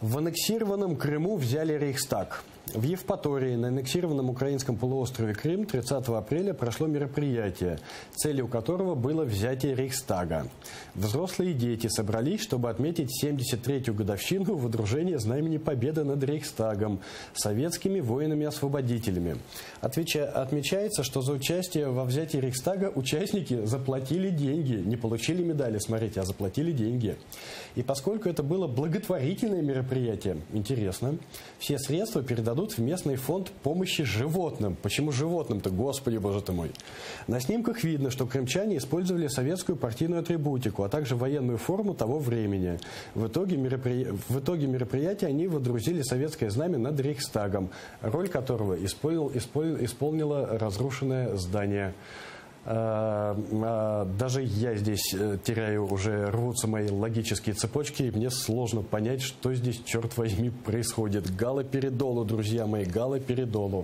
В аннексированном Крыму взяли Рейхстаг. В Евпатории, на аннексированном украинском полуострове Крым, 30 апреля прошло мероприятие, целью которого было взятие Рейхстага. Взрослые и дети собрались, чтобы отметить 73-ю годовщину водружения Знамени Победы над Рейхстагом советскими воинами-освободителями. Отмечается, что за участие во взятии Рейхстага участники заплатили деньги, не получили медали, смотрите, а заплатили деньги. И поскольку это было благотворительное мероприятие, интересно, все средства передадут в местный фонд помощи животным. Почему животным-то, господи боже ты мой? На снимках видно, что крымчане использовали советскую партийную атрибутику, а также военную форму того времени. В итоге мероприятия они водрузили советское знамя над Рейхстагом, роль которого исполнило разрушенное здание. Даже я здесь теряю, уже рвутся мои логические цепочки, и мне сложно понять, что здесь, черт возьми, происходит. Галоперидолу, друзья мои, галоперидолу.